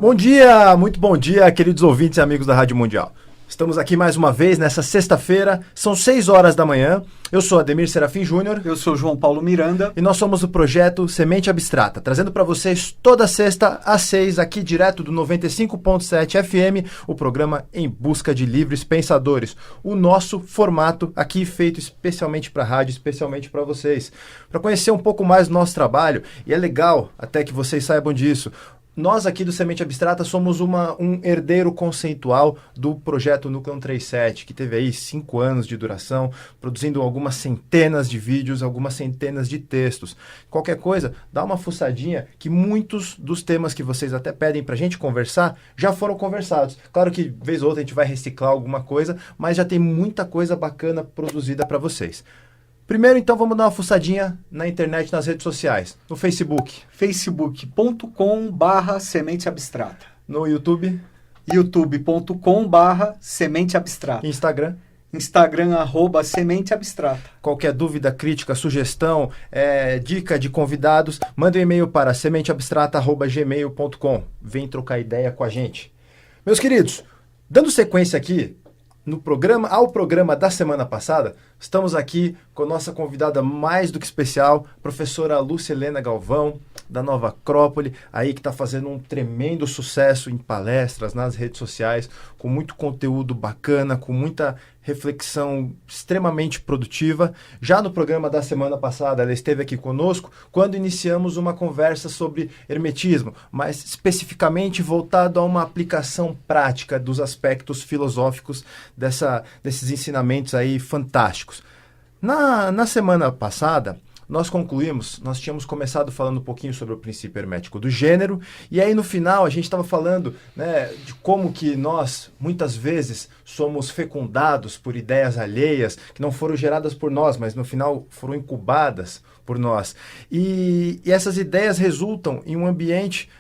Bom dia, muito bom dia, queridos ouvintes e amigos da Rádio Mundial. Estamos aqui mais uma vez nessa sexta-feira, são 6 horas da manhã. Eu sou Ademir Serafim Júnior. Eu sou João Paulo Miranda. E nós somos o projeto Semente Abstrata, trazendo para vocês toda sexta às 6, aqui direto do 95.7 FM, o programa Em Busca de Livres Pensadores. O nosso formato aqui feito especialmente para a rádio, especialmente para vocês. Para conhecer um pouco mais do nosso trabalho, e é legal até que vocês saibam disso, nós aqui do Semente Abstrata somos um herdeiro conceitual do projeto Núcleo 137, que teve aí 5 anos de duração, produzindo algumas centenas de vídeos, algumas centenas de textos. Qualquer coisa, dá uma fuçadinha que muitos dos temas que vocês até pedem pra gente conversar, já foram conversados. Claro que, vez ou outra, a gente vai reciclar alguma coisa, mas já tem muita coisa bacana produzida para vocês. Primeiro, então, vamos dar uma fuçadinha na internet, nas redes sociais. No Facebook. facebook.com/Semente Abstrata. No YouTube. youtube.com/Semente Abstrata. Instagram. Instagram, @Semente Abstrata. Qualquer dúvida, crítica, sugestão, dica de convidados, manda um e-mail para sementeabstrata@gmail.com. Vem trocar ideia com a gente. Meus queridos, dando sequência aqui, ao programa da semana passada, estamos aqui com a nossa convidada mais do que especial, professora Lúcia Helena Galvão, da Nova Acrópole, aí que está fazendo um tremendo sucesso em palestras, nas redes sociais, com muito conteúdo bacana, com muita reflexão extremamente produtiva. Já no programa da semana passada, ela esteve aqui conosco quando iniciamos uma conversa sobre hermetismo, mas especificamente voltado a uma aplicação prática dos aspectos filosóficos desses ensinamentos aí fantásticos. Na semana passada, nós tínhamos começado falando um pouquinho sobre o princípio hermético do gênero, e aí no final a gente estava falando, né, de como que nós, muitas vezes, somos fecundados por ideias alheias, que não foram geradas por nós, mas no final foram incubadas por nós. E essas ideias resultam em um ambiente,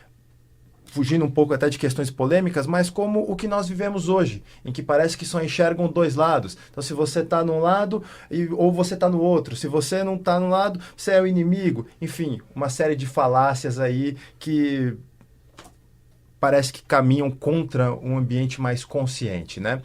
fugindo um pouco até de questões polêmicas, mas como o que nós vivemos hoje, em que parece que só enxergam dois lados. Então, se você está num lado ou você está no outro, se você não está num lado, você é o inimigo. Enfim, uma série de falácias aí que parece que caminham contra um ambiente mais consciente, né?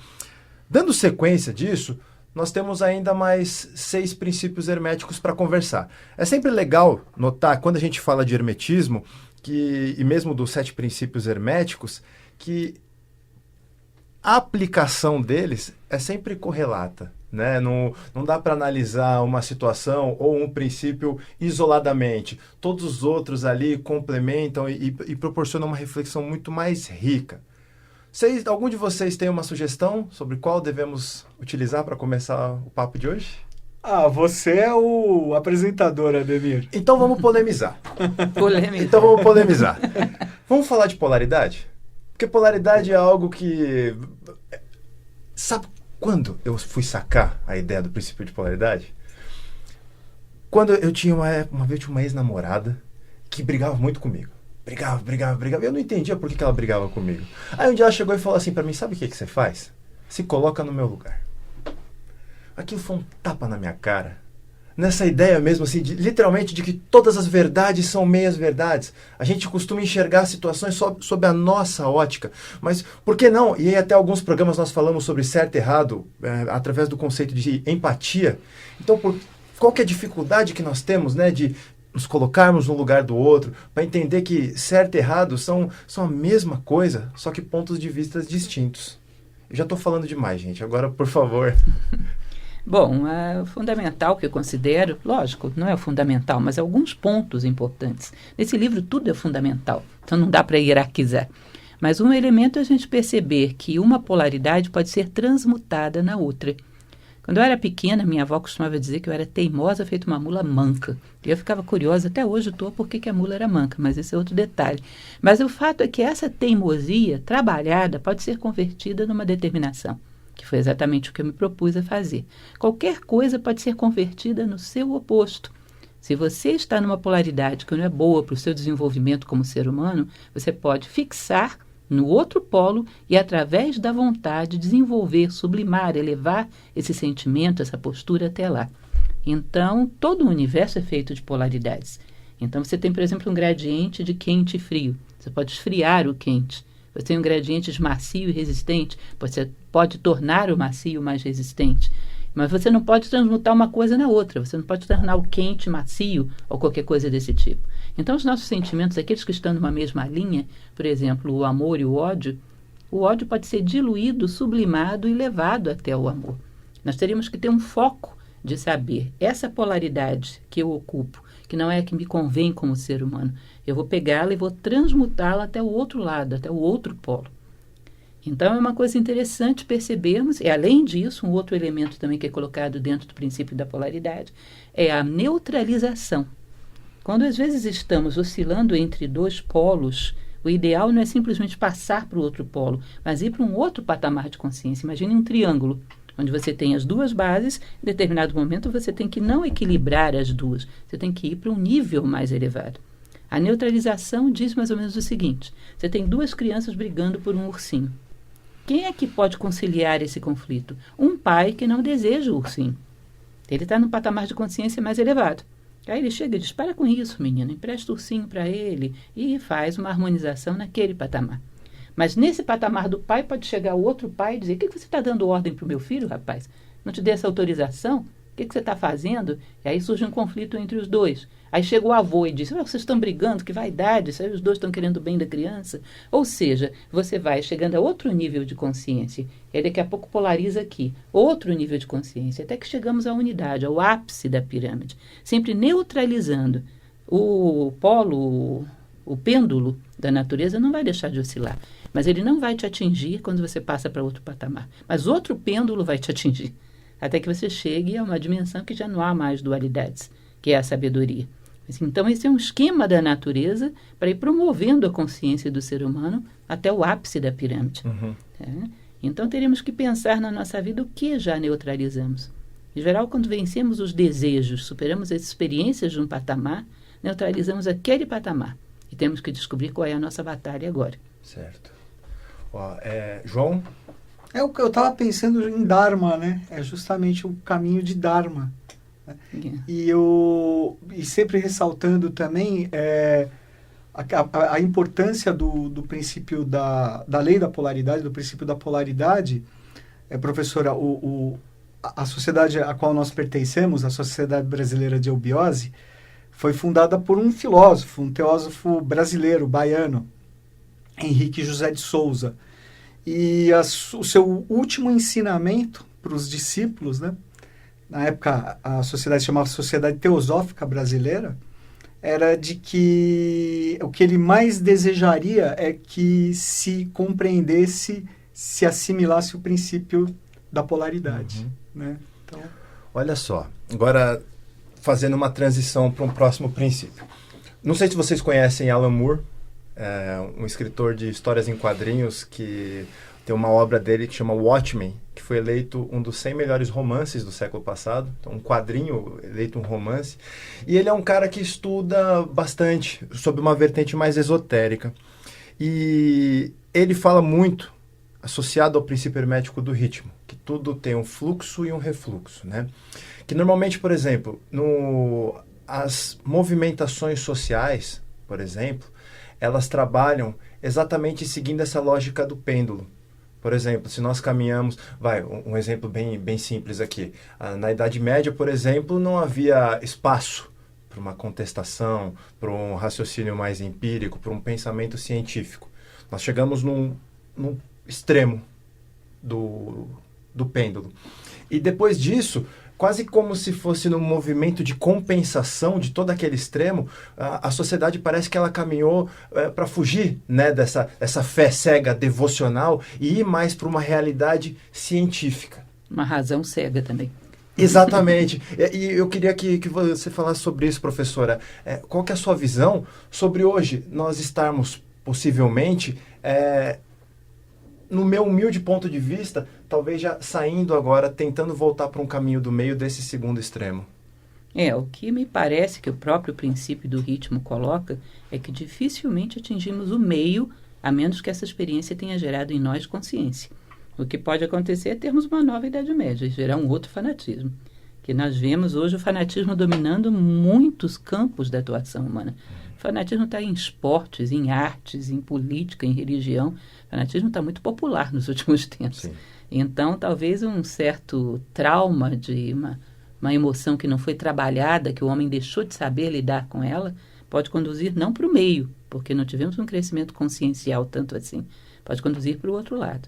Dando sequência disso, nós temos ainda mais 6 princípios herméticos para conversar. É sempre legal notar, quando a gente fala de hermetismo, e mesmo dos 7 princípios herméticos, que a aplicação deles é sempre correlata, né? Não dá para analisar uma situação ou um princípio isoladamente. Todos os outros ali complementam e proporcionam uma reflexão muito mais rica. Algum de vocês tem uma sugestão sobre qual devemos utilizar para começar o papo de hoje? Você é o apresentador, Ademir. Então vamos polemizar. Então vamos polemizar. Vamos falar de polaridade? Porque polaridade é algo que... Sabe quando eu fui sacar a ideia do princípio de polaridade? Quando eu tinha uma vez uma ex-namorada que brigava muito comigo. Brigava. Eu não entendia por que ela brigava comigo. Aí um dia ela chegou e falou assim pra mim, sabe o que você faz? Se coloca no meu lugar. Aquilo foi um tapa na minha cara. Nessa ideia mesmo, assim, literalmente, de que todas as verdades são meias verdades. A gente costuma enxergar situações sob a nossa ótica. Mas por que não? E aí até alguns programas nós falamos sobre certo e errado, através do conceito de empatia. Então, qual que é a dificuldade que nós temos, né, de nos colocarmos no lugar do outro, para entender que certo e errado são a mesma coisa, só que pontos de vista distintos. Eu já estou falando demais, gente. Agora, por favor... Bom, o fundamental que eu considero, lógico, não é o fundamental, mas alguns pontos importantes. Nesse livro tudo é fundamental, então não dá para hierarquizar. Mas um elemento é a gente perceber que uma polaridade pode ser transmutada na outra. Quando eu era pequena, minha avó costumava dizer que eu era teimosa feito uma mula manca. E eu ficava curiosa, até hoje estou, por que a mula era manca, mas esse é outro detalhe. Mas o fato é que essa teimosia trabalhada pode ser convertida numa determinação, que foi exatamente o que eu me propus a fazer. Qualquer coisa pode ser convertida no seu oposto. Se você está numa polaridade que não é boa para o seu desenvolvimento como ser humano, você pode fixar no outro polo e, através da vontade, desenvolver, sublimar, elevar esse sentimento, essa postura até lá. Então, todo o universo é feito de polaridades. Então, você tem, por exemplo, um gradiente de quente e frio. você pode esfriar o quente. Você tem ingredientes macio e resistente, você pode tornar o macio mais resistente. Mas você não pode transmutar uma coisa na outra, você não pode tornar o quente macio ou qualquer coisa desse tipo. Então, os nossos sentimentos, aqueles que estão numa mesma linha, por exemplo, o amor e o ódio pode ser diluído, sublimado e levado até o amor. Nós teríamos que ter um foco de saber essa polaridade que eu ocupo, que não é a que me convém como ser humano. Eu vou pegá-la e vou transmutá-la até o outro lado, até o outro polo. Então, é uma coisa interessante percebermos, e além disso, um outro elemento também que é colocado dentro do princípio da polaridade, é a neutralização. Quando às vezes estamos oscilando entre dois polos, o ideal não é simplesmente passar para o outro polo, mas ir para um outro patamar de consciência. Imagine um triângulo, onde você tem as duas bases, em determinado momento você tem que não equilibrar as duas, você tem que ir para um nível mais elevado. A neutralização diz mais ou menos o seguinte: você tem duas crianças brigando por um ursinho. Quem é que pode conciliar esse conflito? Um pai que não deseja o ursinho. Ele está num patamar de consciência mais elevado. Aí ele chega e diz: para com isso, menino, empresta o ursinho para ele, e faz uma harmonização naquele patamar. Mas nesse patamar do pai pode chegar o outro pai e dizer: o que você está dando ordem para o meu filho, rapaz? Não te dei essa autorização? O que você está fazendo? E aí surge um conflito entre os dois. Aí chega o avô e diz: vocês estão brigando, que vaidade, os dois estão querendo o bem da criança. Ou seja, você vai chegando a outro nível de consciência, e daqui a pouco polariza aqui, outro nível de consciência, até que chegamos à unidade, ao ápice da pirâmide, sempre neutralizando. O polo, o pêndulo da natureza não vai deixar de oscilar, mas ele não vai te atingir quando você passa para outro patamar. Mas outro pêndulo vai te atingir, até que você chegue a uma dimensão que já não há mais dualidades, que é a sabedoria. Então, esse é um esquema da natureza para ir promovendo a consciência do ser humano até o ápice da pirâmide. Uhum. Então, teríamos que pensar na nossa vida o que já neutralizamos. Em geral, quando vencemos os desejos, superamos as experiências de um patamar, neutralizamos aquele patamar. E temos que descobrir qual é a nossa batalha agora. Certo. João? É o que eu estava pensando em Dharma, né? É justamente o caminho de Dharma. E sempre ressaltando também a importância do princípio da lei da polaridade, do princípio da polaridade. Professora, a sociedade a qual nós pertencemos, a Sociedade Brasileira de Eubiose, foi fundada por um filósofo, um teósofo brasileiro, baiano, Henrique José de Souza. E o seu último ensinamento para os discípulos, né? Na época, a sociedade se chamava Sociedade Teosófica Brasileira, era de que o que ele mais desejaria é que se compreendesse, se assimilasse o princípio da polaridade. Né? Então, olha só, agora fazendo uma transição para um próximo princípio. Não sei se vocês conhecem Alan Moore, um escritor de histórias em quadrinhos que tem uma obra dele que chama Watchmen, que foi eleito um dos 100 melhores romances do século passado. Então, um quadrinho eleito um romance. E ele é um cara que estuda bastante sobre uma vertente mais esotérica. E ele fala muito, associado ao princípio hermético do ritmo, que tudo tem um fluxo e um refluxo, né? Que normalmente, por exemplo, as movimentações sociais, por exemplo, elas trabalham exatamente seguindo essa lógica do pêndulo. Por exemplo, se nós caminhamos... um exemplo bem simples aqui. Na Idade Média, por exemplo, não havia espaço para uma contestação, para um raciocínio mais empírico, para um pensamento científico. Nós chegamos num extremo do pêndulo. E depois disso, quase como se fosse num movimento de compensação de todo aquele extremo, a sociedade parece que ela caminhou para fugir, né, dessa fé cega devocional e ir mais para uma realidade científica. Uma razão cega também. Exatamente. E eu queria que você falasse sobre isso, professora. Qual que é a sua visão sobre hoje nós estarmos possivelmente... no meu humilde ponto de vista, talvez já saindo agora, tentando voltar para um caminho do meio desse segundo extremo. O que me parece que o próprio princípio do ritmo coloca é que dificilmente atingimos o meio, a menos que essa experiência tenha gerado em nós consciência. O que pode acontecer é termos uma nova Idade Média e gerar um outro fanatismo. Que nós vemos hoje o fanatismo dominando muitos campos da atuação humana. fanatismo está em esportes, em artes, em política, em religião. O fanatismo está muito popular nos últimos tempos. Sim. Então, talvez um certo trauma de uma emoção que não foi trabalhada, que o homem deixou de saber lidar com ela, pode conduzir não para o meio, porque não tivemos um crescimento consciencial tanto assim, pode conduzir para o outro lado.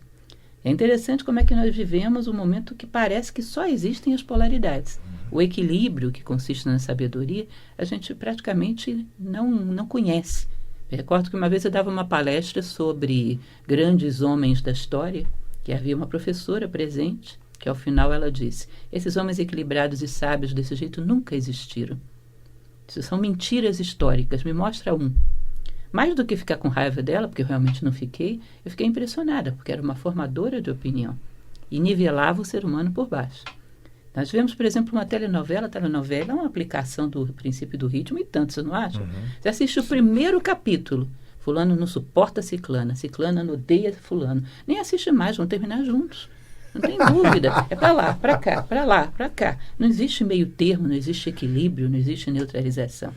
É interessante como é que nós vivemos um momento que parece que só existem as polaridades. O equilíbrio, que consiste na sabedoria, a gente praticamente não conhece. Eu recordo que uma vez eu dava uma palestra sobre grandes homens da história, que havia uma professora presente, que ao final ela disse: esses homens equilibrados e sábios desse jeito nunca existiram. Isso são mentiras históricas, me mostra um. Mais do que ficar com raiva dela, porque eu realmente não fiquei, eu fiquei impressionada, porque era uma formadora de opinião e nivelava o ser humano por baixo. Nós vemos, por exemplo, uma telenovela. A telenovela é uma aplicação do princípio do ritmo e tanto, você não acha? Uhum. Você assiste o primeiro capítulo, fulano não suporta ciclana, ciclana não odeia fulano. Nem assiste mais, vão terminar juntos. Não tem dúvida. É para lá, para cá, para lá, para cá. Não existe meio termo, não existe equilíbrio, não existe neutralização.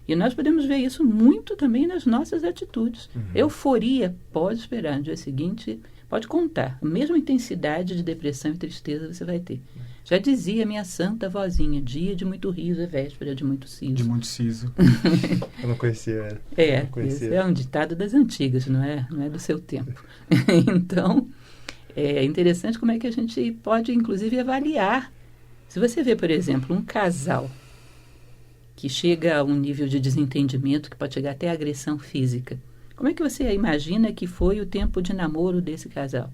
E nós podemos ver isso muito também nas nossas atitudes. Uhum. Euforia, pode esperar. No dia seguinte, pode contar. A mesma intensidade de depressão e tristeza você vai ter. Já dizia minha santa vozinha: dia de muito riso é véspera de muito siso. De muito siso. Eu não conhecia. Esse é um ditado das antigas, não é do seu tempo. Então, é interessante como é que a gente pode, inclusive, avaliar. Se você vê, por exemplo, um casal que chega a um nível de desentendimento que pode chegar até a agressão física, como é que você imagina que foi o tempo de namoro desse casal?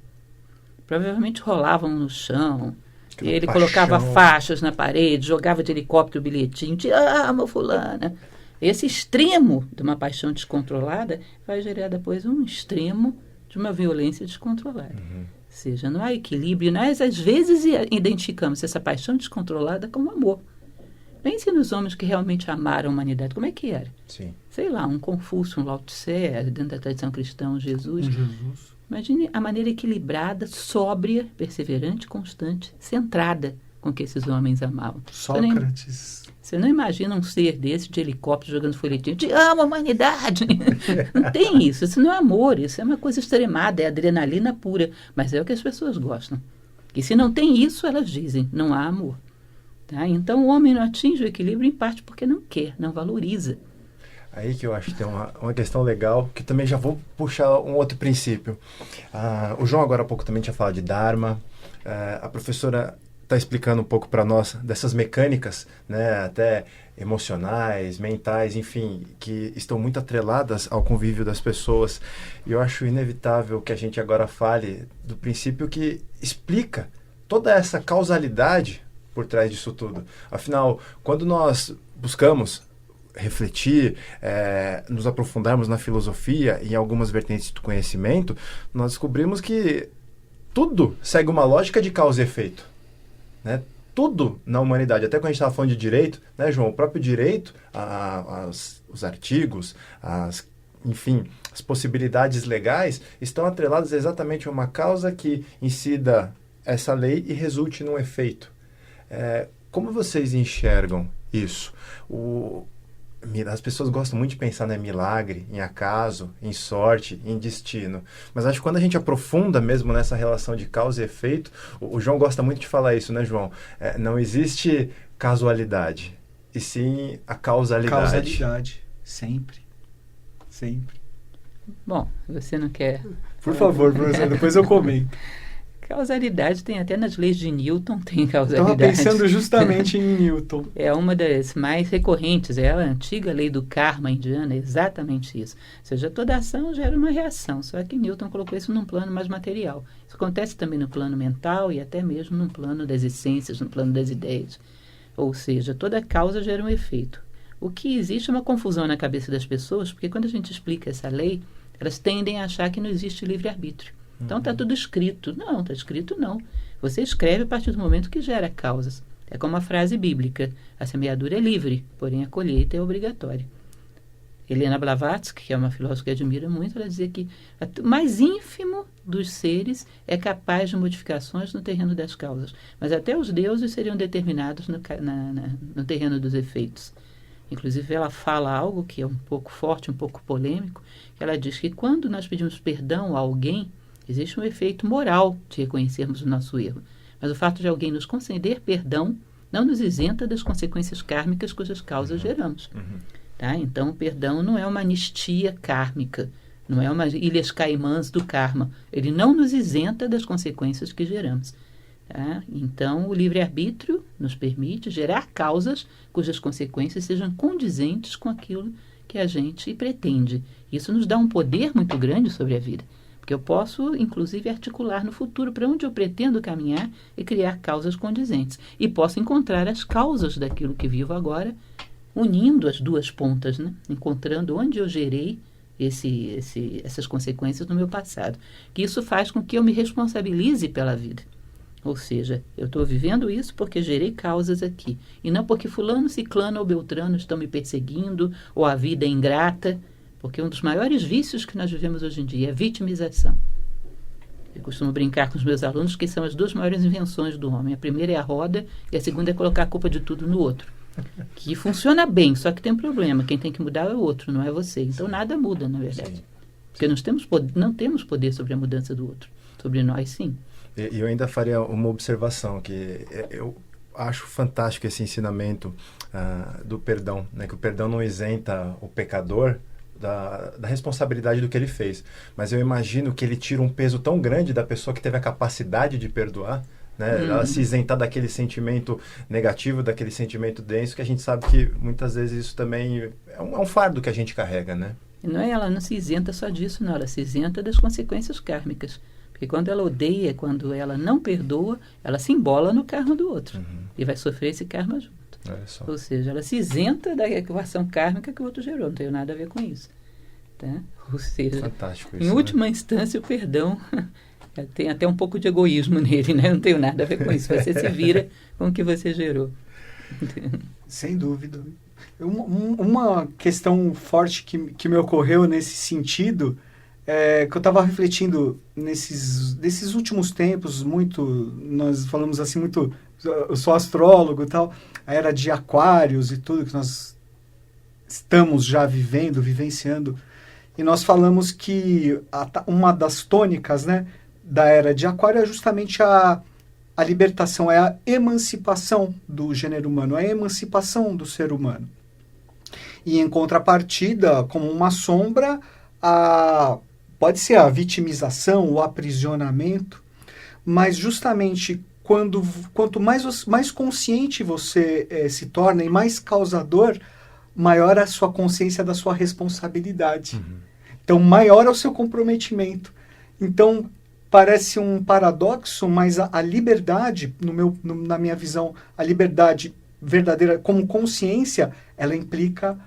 Provavelmente rolavam no chão, ele colocava faixas na parede, jogava de helicóptero o bilhetinho: te amo, fulana. Esse extremo de uma paixão descontrolada vai gerar depois um extremo de uma violência descontrolada. Uhum. Ou seja, não há equilíbrio. Nós, às vezes, identificamos essa paixão descontrolada como amor. Pense nos homens que realmente amaram a humanidade. Como é que era? Sim. Sei lá, um Confúcio, um Lao Tse, dentro da tradição cristã, um Jesus. Jesus. Imagine a maneira equilibrada, sóbria, perseverante, constante, centrada com que esses homens amavam. Sócrates. Você não imagina um ser desse de helicóptero jogando folhetinho: te amo, humanidade. Não tem isso. Isso não é amor. Isso é uma coisa extremada, é adrenalina pura. Mas é o que as pessoas gostam. E se não tem isso, elas dizem: não há amor. Tá? Então o homem não atinge o equilíbrio em parte porque não quer, não valoriza. Aí que eu acho que tem uma questão legal, que também já vou puxar um outro princípio. O João agora há pouco também tinha falado de Dharma. A professora está explicando um pouco para nós dessas mecânicas, né, até emocionais, mentais, enfim, que estão muito atreladas ao convívio das pessoas. E eu acho inevitável que a gente agora fale do princípio que explica toda essa causalidade por trás disso tudo. Afinal, quando nós buscamos refletir, nos aprofundarmos na filosofia e em algumas vertentes do conhecimento, nós descobrimos que tudo segue uma lógica de causa e efeito, né? Tudo na humanidade, até quando a gente estava falando de direito, né, João? O próprio direito, os artigos, enfim, as possibilidades legais estão atreladas exatamente a uma causa que incida essa lei e resulte num efeito. Como vocês enxergam isso? As pessoas gostam muito de pensar em milagre, em acaso, em sorte, em destino. Mas acho que quando a gente aprofunda mesmo nessa relação de causa e efeito, o João gosta muito de falar isso, né, João? Não existe casualidade, e sim a causalidade. Causalidade, sempre. Sempre. Bom, você não quer... Por favor, professor, depois eu comento. Causalidade tem até nas leis de Newton, tem Estava causalidade. pensando justamente em Newton. É uma das mais recorrentes, é a antiga lei do karma indiana, é exatamente isso. Ou seja, toda ação gera uma reação, só que Newton colocou isso num plano mais material. Isso acontece também no plano mental e até mesmo no plano das essências, no plano das ideias. Ou seja, toda causa gera um efeito. O que existe é uma confusão na cabeça das pessoas, porque quando a gente explica essa lei, elas tendem a achar que não existe livre-arbítrio. Então está tudo escrito. Não, está escrito não. Você escreve a partir do momento que gera causas. É como a frase bíblica: a semeadura é livre, porém a colheita é obrigatória. Helena Blavatsky, que é uma filósofa que admira muito, ela dizia que o mais ínfimo dos seres é capaz de modificações no terreno das causas, mas até os deuses seriam determinados no terreno dos efeitos. Inclusive, ela fala algo que é um pouco forte, um pouco polêmico. Ela diz que quando nós pedimos perdão a alguém, existe um efeito moral de reconhecermos o nosso erro. Mas o fato de alguém nos conceder perdão não nos isenta das consequências kármicas cujas causas geramos. Tá? Então, o perdão não é uma anistia kármica, não é uma Ilhas Caimãs do karma. Ele não nos isenta das consequências que geramos. Tá? Então, o livre-arbítrio nos permite gerar causas cujas consequências sejam condizentes com aquilo que a gente pretende. Isso nos dá um poder muito grande sobre a vida, porque eu posso, inclusive, articular no futuro para onde eu pretendo caminhar e criar causas condizentes. E posso encontrar as causas daquilo que vivo agora, unindo as duas pontas, né? Encontrando onde eu gerei essas consequências no meu passado. Que isso faz com que eu me responsabilize pela vida. Ou seja, eu estou vivendo isso porque gerei causas aqui. E não porque fulano, ciclano ou beltrano estão me perseguindo, ou a vida é ingrata. Porque um dos maiores vícios que nós vivemos hoje em dia é a vitimização. Eu costumo brincar com os meus alunos que são as duas maiores invenções do homem. A primeira é a roda e a segunda é colocar a culpa de tudo no outro. Que funciona bem, só que tem um problema. Quem tem que mudar é o outro, não é você. Então nada muda, na verdade. Sim. Porque não temos poder sobre a mudança do outro. Sobre nós, sim. E eu ainda faria uma observação, que eu acho fantástico esse ensinamento do perdão, né? Que o perdão não isenta o pecador da responsabilidade do que ele fez. Mas eu imagino que ele tira um peso tão grande da pessoa que teve a capacidade de perdoar, né? Ela se isentar daquele sentimento negativo, daquele sentimento denso, que a gente sabe que muitas vezes isso também é um fardo que a gente carrega, né? Não é, ela não se isenta só disso, não. Ela se isenta das consequências kármicas. Porque quando ela odeia, quando ela não perdoa, ela se embola no karma do outro. E vai sofrer esse karma junto. Ou seja, ela se isenta da equação kármica que o outro gerou. Não tem nada a ver com isso. Tá? Ou seja, fantástico isso, em última instância, o perdão tem até um pouco de egoísmo nele, né? Não tem nada a ver com isso. Você se vira com o que você gerou. Sem dúvida. Uma questão forte que me ocorreu nesse sentido que eu estava refletindo nesses últimos tempos, nós falamos assim, muito, eu sou astrólogo e tal, a era de aquários e tudo que nós estamos já vivenciando, e nós falamos que uma das tônicas, né, da era de aquário é justamente a libertação, é a emancipação do gênero humano, a emancipação do ser humano. E em contrapartida, como uma sombra, pode ser a vitimização, o aprisionamento, mas justamente quanto mais consciente você se torna e mais causador, maior a sua consciência da sua responsabilidade. Então, maior é o seu comprometimento. Então, parece um paradoxo, mas a liberdade, na minha visão, a liberdade verdadeira como consciência, ela implica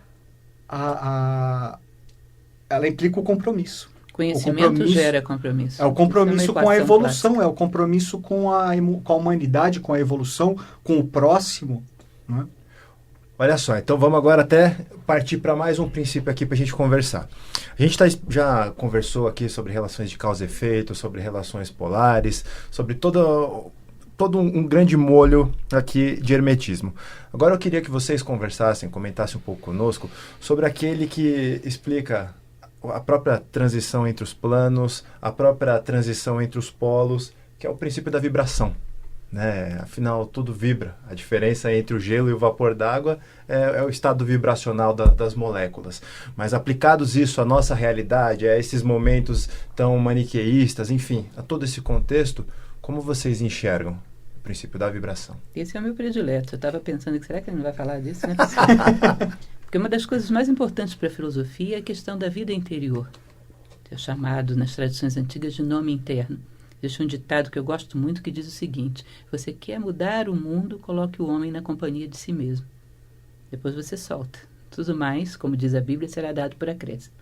ela implica o compromisso. Conhecimento gera compromisso. É o compromisso com a evolução, clássica. É o compromisso com a humanidade, com a evolução, com o próximo. Né? Olha só, então vamos agora até partir para mais um princípio aqui para a gente conversar. A gente já conversou aqui sobre relações de causa e efeito, sobre relações polares, sobre todo um grande molho aqui de hermetismo. Agora eu queria que vocês conversassem, comentassem um pouco conosco sobre aquele que explica a própria transição entre os planos, a própria transição entre os polos, que é o princípio da vibração. Né? Afinal, tudo vibra. A diferença entre o gelo e o vapor d'água é o estado vibracional das moléculas. Mas aplicados isso à nossa realidade, a esses momentos tão maniqueístas, enfim, a todo esse contexto, como vocês enxergam o princípio da vibração? Esse é o meu predileto. Eu estava pensando que será que ele não vai falar disso? Né? Porque uma das coisas mais importantes para a filosofia é a questão da vida interior. É chamado nas tradições antigas de nome interno. Existe um ditado que eu gosto muito que diz o seguinte: você quer mudar o mundo, coloque o homem na companhia de si mesmo. Depois você solta. Tudo mais, como diz a Bíblia, será dado por acréscimo.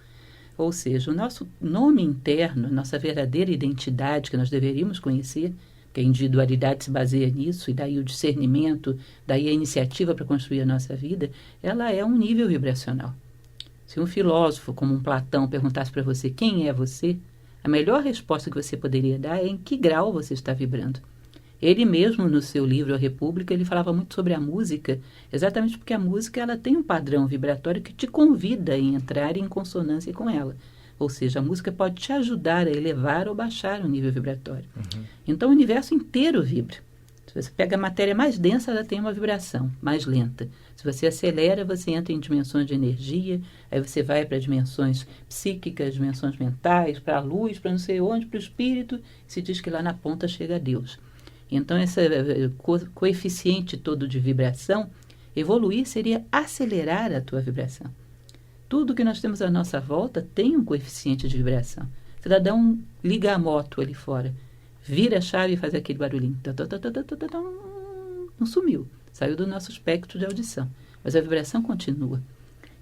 Ou seja, o nosso nome interno, nossa verdadeira identidade que nós deveríamos conhecer, que a individualidade se baseia nisso, e daí o discernimento, daí a iniciativa para construir a nossa vida, ela é um nível vibracional. Se um filósofo como um Platão perguntasse para você quem é você, a melhor resposta que você poderia dar é em que grau você está vibrando. Ele mesmo, no seu livro A República, ele falava muito sobre a música, exatamente porque a música ela tem um padrão vibratório que te convida a entrar em consonância com ela. Ou seja, a música pode te ajudar a elevar ou baixar o nível vibratório. Então, o universo inteiro vibra. Se você pega a matéria mais densa, ela tem uma vibração mais lenta. Se você acelera, você entra em dimensões de energia, aí você vai para dimensões psíquicas, dimensões mentais, para a luz, para não sei onde, para o espírito, e se diz que lá na ponta chega a Deus. Então, esse coeficiente todo de vibração, evoluir seria acelerar a tua vibração. Tudo que nós temos à nossa volta tem um coeficiente de vibração. O cidadão liga a moto ali fora, vira a chave e faz aquele barulhinho. Não sumiu, saiu do nosso espectro de audição, mas a vibração continua.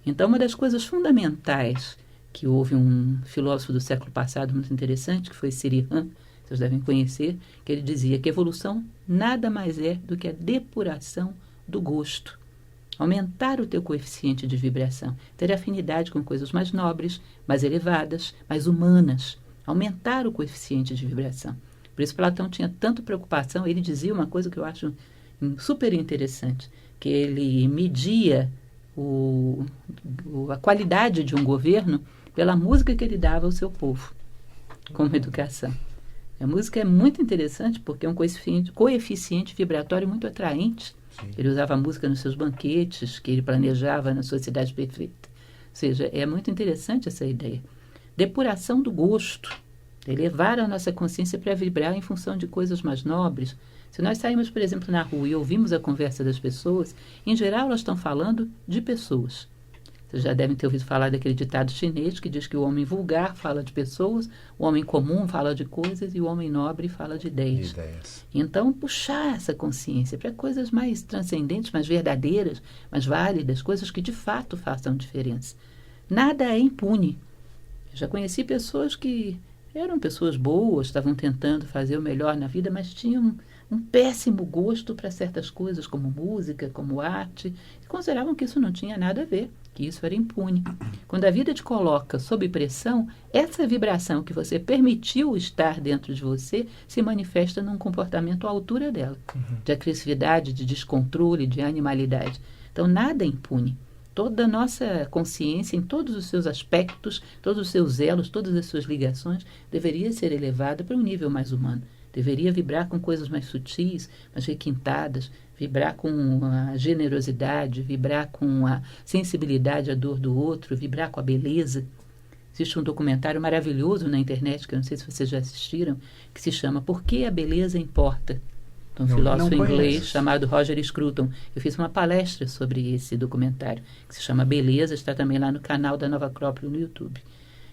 Então, uma das coisas fundamentais que houve um filósofo do século passado muito interessante, que foi Sirihan, vocês devem conhecer, que ele dizia que evolução nada mais é do que a depuração do gosto. Aumentar o teu coeficiente de vibração, ter afinidade com coisas mais nobres, mais elevadas, mais humanas. Aumentar o coeficiente de vibração. Por isso Platão tinha tanta preocupação, ele dizia uma coisa que eu acho super interessante, que ele media a qualidade de um governo pela música que ele dava ao seu povo, como educação. A música é muito interessante porque é um coeficiente vibratório muito atraente. Sim. Ele usava a música nos seus banquetes, que ele planejava na sua cidade perfeita. Ou seja, é muito interessante essa ideia. Depuração do gosto, elevar a nossa consciência para vibrar em função de coisas mais nobres. Se nós saímos, por exemplo, na rua e ouvimos a conversa das pessoas, em geral elas estão falando de pessoas. Vocês já devem ter ouvido falar daquele ditado chinês que diz que o homem vulgar fala de pessoas, o homem comum fala de coisas e o homem nobre fala de ideias. Então, puxar essa consciência para coisas mais transcendentes, mais verdadeiras, mais válidas, coisas que de fato façam diferença. Nada é impune. Eu já conheci pessoas que eram pessoas boas, estavam tentando fazer o melhor na vida, mas tinham um péssimo gosto para certas coisas, como música, como arte, e consideravam que isso não tinha nada a ver, que isso era impune. Quando a vida te coloca sob pressão, essa vibração que você permitiu estar dentro de você se manifesta num comportamento à altura dela, de agressividade, de descontrole, de animalidade. Então, nada é impune. Toda a nossa consciência, em todos os seus aspectos, todos os seus elos, todas as suas ligações, deveria ser elevada para um nível mais humano. Deveria vibrar com coisas mais sutis, mais requintadas, vibrar com a generosidade, vibrar com a sensibilidade à dor do outro, vibrar com a beleza. Existe um documentário maravilhoso na internet, que eu não sei se vocês já assistiram, que se chama Por que a Beleza Importa? De um filósofo inglês chamado Roger Scruton. Eu fiz uma palestra sobre esse documentário, que se chama Beleza, está também lá no canal da Nova Acrópole no YouTube.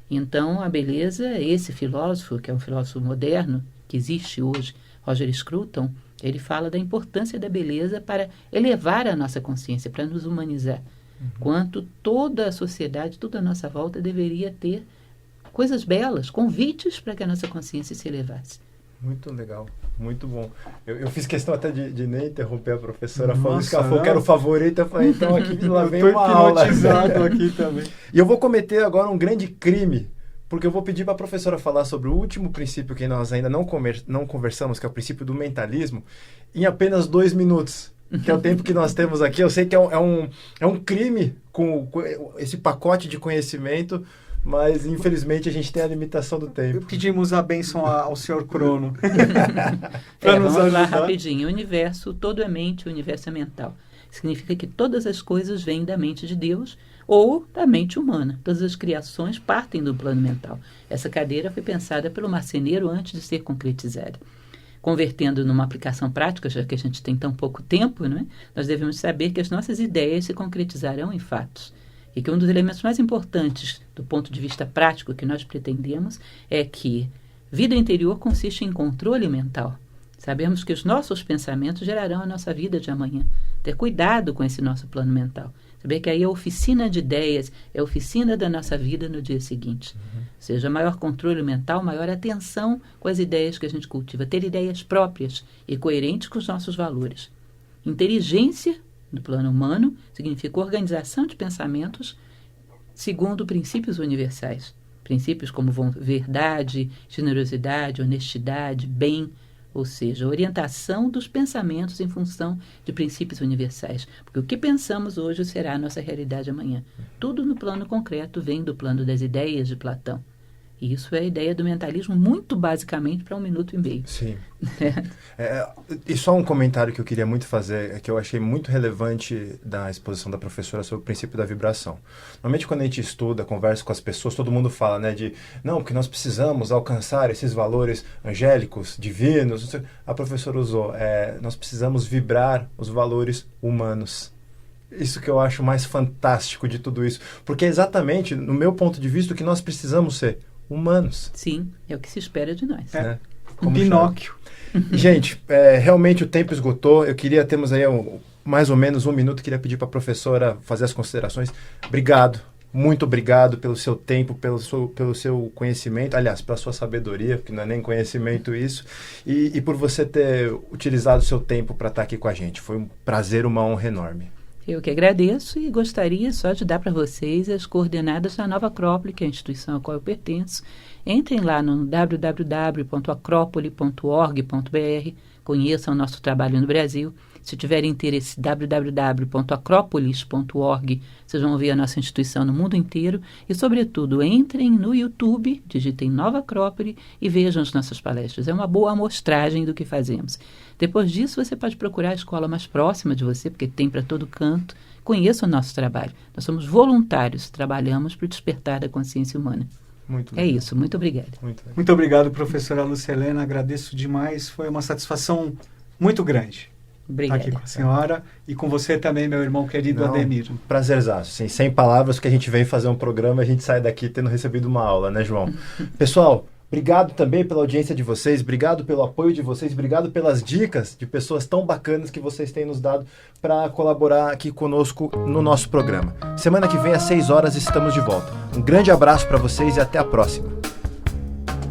Então, a beleza, esse filósofo, que é um filósofo moderno, que existe hoje, Roger Scruton, ele fala da importância da beleza para elevar a nossa consciência, para nos humanizar. Quanto toda a sociedade, toda a nossa volta deveria ter coisas belas, convites para que a nossa consciência se elevasse. Muito legal, muito bom. Eu fiz questão até de nem interromper a professora falando isso, que ela falou que era o favorito. Eu falei, então aqui lá vem uma aula. Aqui também. E eu vou cometer agora um grande crime, porque eu vou pedir para a professora falar sobre o último princípio que nós ainda não conversamos, que é o princípio do mentalismo, em apenas 2 minutos, que é o tempo que nós temos aqui. Eu sei que é um crime com esse pacote de conhecimento, mas infelizmente a gente tem a limitação do tempo. Pedimos a bênção ao senhor Crono. Vamos lá rapidinho. O universo, todo é mente, o universo é mental. Significa que todas as coisas vêm da mente de Deus ou da mente humana. Todas as criações partem do plano mental. Essa cadeira foi pensada pelo marceneiro antes de ser concretizada. Convertendo numa aplicação prática, já que a gente tem tão pouco tempo, né, nós devemos saber que as nossas ideias se concretizarão em fatos. E que um dos elementos mais importantes do ponto de vista prático que nós pretendemos é que vida interior consiste em controle mental. Sabemos que os nossos pensamentos gerarão a nossa vida de amanhã. Ter cuidado com esse nosso plano mental. Saber que aí é a oficina de ideias, é a oficina da nossa vida no dia seguinte. Ou seja, maior controle mental, maior atenção com as ideias que a gente cultiva. Ter ideias próprias e coerentes com os nossos valores. Inteligência no plano humano significa organização de pensamentos segundo princípios universais. Princípios como verdade, generosidade, honestidade, bem, ou seja, a orientação dos pensamentos em função de princípios universais. Porque o que pensamos hoje será a nossa realidade amanhã. Tudo no plano concreto vem do plano das ideias de Platão. E isso é a ideia do mentalismo, muito basicamente, para 1 minuto e meio. Sim. E só um comentário que eu queria muito fazer, que eu achei muito relevante da exposição da professora sobre o princípio da vibração. Normalmente, quando a gente estuda, conversa com as pessoas, todo mundo fala, né, não, porque nós precisamos alcançar esses valores angélicos, divinos. A professora usou, nós precisamos vibrar os valores humanos. Isso que eu acho mais fantástico de tudo isso. Porque é exatamente, no meu ponto de vista, o que nós precisamos ser humanos. Sim, é o que se espera de nós. Um Pinóquio. Gente, realmente o tempo esgotou. Eu queria, temos aí mais ou menos 1 minuto, queria pedir para a professora fazer as considerações. Obrigado, muito obrigado pelo seu tempo, pelo seu conhecimento, aliás, pela sua sabedoria, porque não é nem conhecimento isso, e por você ter utilizado o seu tempo para estar aqui com a gente. Foi um prazer, uma honra enorme. Eu que agradeço e gostaria só de dar para vocês as coordenadas da Nova Acrópole, que é a instituição a qual eu pertenço. Entrem lá no www.acropole.org.br, conheçam o nosso trabalho no Brasil. Se tiverem interesse, www.acropolis.org, vocês vão ver a nossa instituição no mundo inteiro. E, sobretudo, entrem no YouTube, digitem Nova Acrópole e vejam as nossas palestras. É uma boa amostragem do que fazemos. Depois disso, você pode procurar a escola mais próxima de você, porque tem para todo canto. Conheça o nosso trabalho. Nós somos voluntários, trabalhamos para o despertar da consciência humana. Muito legal. É isso, muito obrigada. Muito obrigado, professora Lucilena, agradeço demais, foi uma satisfação muito grande. Obrigada. Estar aqui com a senhora e com você também, meu irmão querido Ademir. Prazerzaço. Sem palavras, que a gente vem fazer um programa e a gente sai daqui tendo recebido uma aula, né, João? Pessoal, obrigado também pela audiência de vocês, obrigado pelo apoio de vocês, obrigado pelas dicas de pessoas tão bacanas que vocês têm nos dado para colaborar aqui conosco no nosso programa. Semana que vem, às 6 horas, estamos de volta. Um grande abraço para vocês e até a próxima.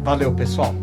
Valeu, pessoal.